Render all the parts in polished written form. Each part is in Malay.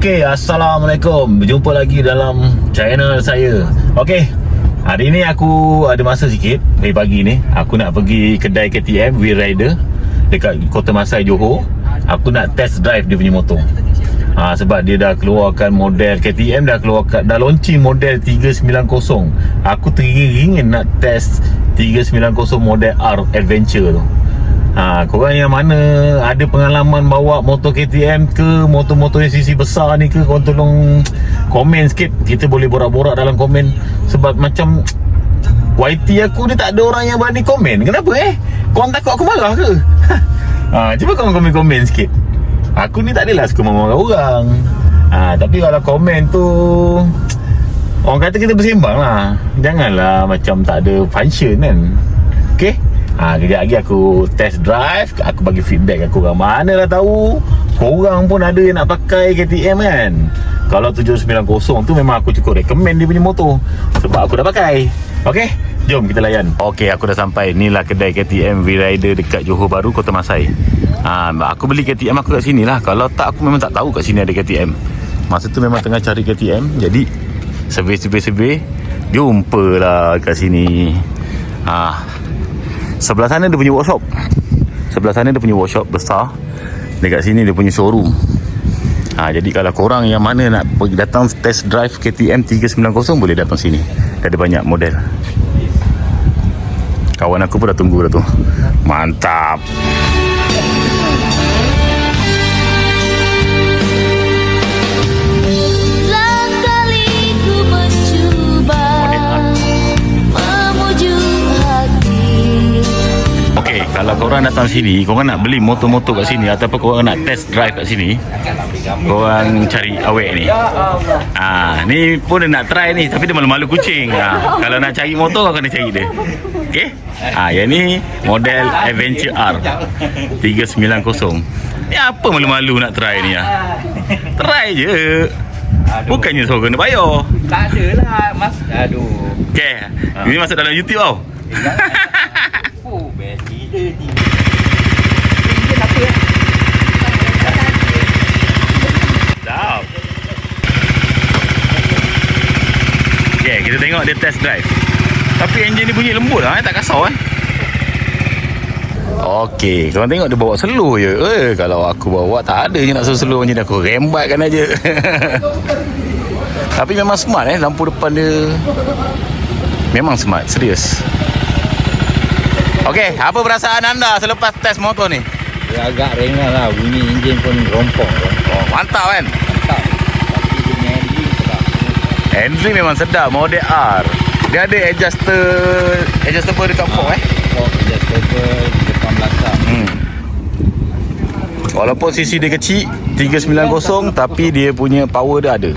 Okey, Assalamualaikum. Berjumpa lagi dalam channel saya. Okey, hari ni aku ada masa sikit. Pagi ni aku nak pergi kedai KTM Wheel Rider dekat Kota Masai, Johor. Aku nak test drive dia punya motor. Sebab dia dah keluarkan model KTM, dah launching model 390. Aku teringin nak test 390 model R Adventure tu. Korang yang mana ada pengalaman bawa motor KTM ke motor-motor yang sisi besar ni ke, korang tolong komen sikit. Kita boleh borak-borak dalam komen. Sebab macam YT aku ni tak ada orang yang berani komen. Kenapa Korang takut aku marah ke? Cuba korang komen-komen sikit. Aku ni tak adalah suka marah orang. Tapi kalau komen tu, orang kata kita bersembang lah. Janganlah macam tak ada function kan. Okay? Kejap lagi aku test drive, aku bagi feedback aku orang. Mana lah tahu korang pun ada yang nak pakai KTM kan. Kalau 790 tu memang aku cukup recommend dia punya motor, sebab aku dah pakai. Okay, jom kita layan. Okay, aku dah sampai. Inilah kedai KTM Wheel Rider dekat Johor Bahru, Kota Masai. Aku beli KTM aku kat sini lah. Kalau tak, aku memang tak tahu kat sini ada KTM. Masa tu memang tengah cari KTM, jadi survey jumpalah kat sini. Sebelah sana dia punya workshop. Besar. Dekat sini dia punya showroom. Jadi kalau korang yang mana nak pergi datang test drive KTM 390, boleh datang sini. Dia ada banyak model. Kawan aku pun dah tunggu dah tu. Mantap. Kalau korang datang sini, korang nak beli motor-motor kat sini ataupun korang nak test drive kat sini, korang cari awek ni. Ni pun dia nak try ni, tapi dia malu-malu kucing. Kalau nak cari motor, kau kena cari dia. Okay? Yang ni model Adventure R 390. Ni apa malu-malu nak try ni? Try je. Bukannya suruh kena bayar. Tak ada lah mas. Aduh. Okay, ini masuk dalam YouTube tau. Best gila ni. Sedap. Okay, kita tengok dia test drive. Tapi enjin ni bunyi lembut lah, tak kasar Okay, korang tengok dia bawa slow je. Kalau aku bawa tak ada je nak slow macam ni, aku rembatkan aja. Tapi memang smart lampu depan dia. Memang smart, serius. Okey, apa perasaan anda selepas test motor ni? Dia agak ringan lah, bunyi enjin pun rompong. Mantap kan? Mantap. Tapi dia handling sedap. Handling memang sedap, model R. Dia ada adjustable dekat fork Adjustable depan belakang. Walaupun sisi dia kecil 390, tapi dia punya power dia ada.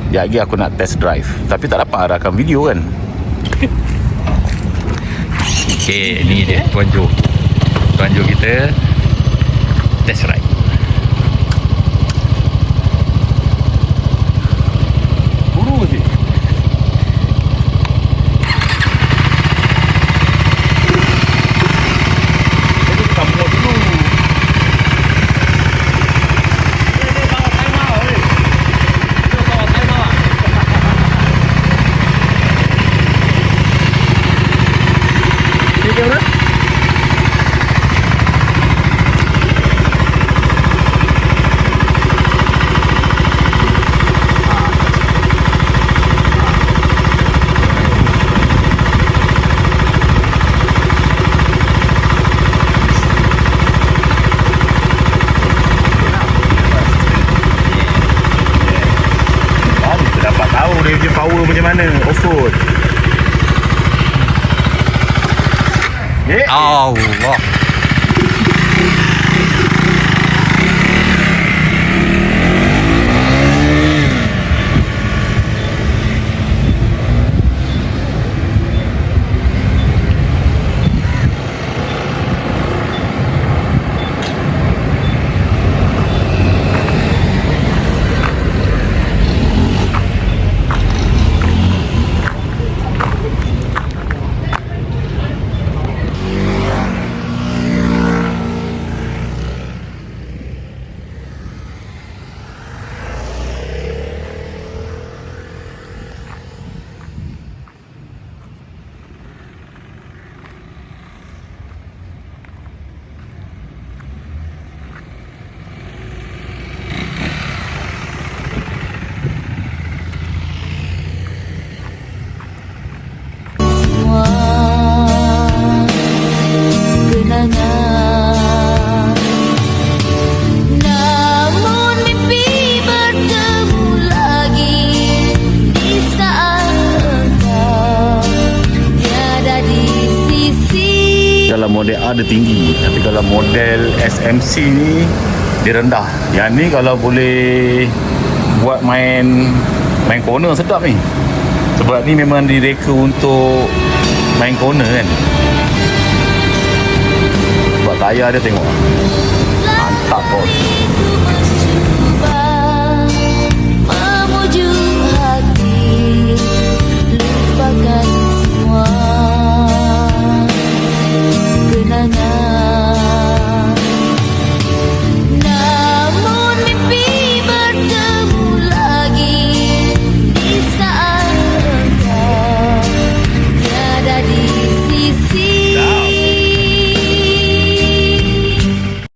Sekejap lagi aku nak test drive, tapi tak dapat rakam video kan. Okay, ni dia Tuan Jo kita test ride. Buru je. Jadi kamu dulu. Dia punya power macam mana off-road. Allah. dia tinggi. Tapi kalau model SMC ni dia rendah. Yang ni kalau boleh buat main corner sedap ni. Sebab ni memang direka untuk main corner kan. Sebab tayar dia tengok, mantap bos.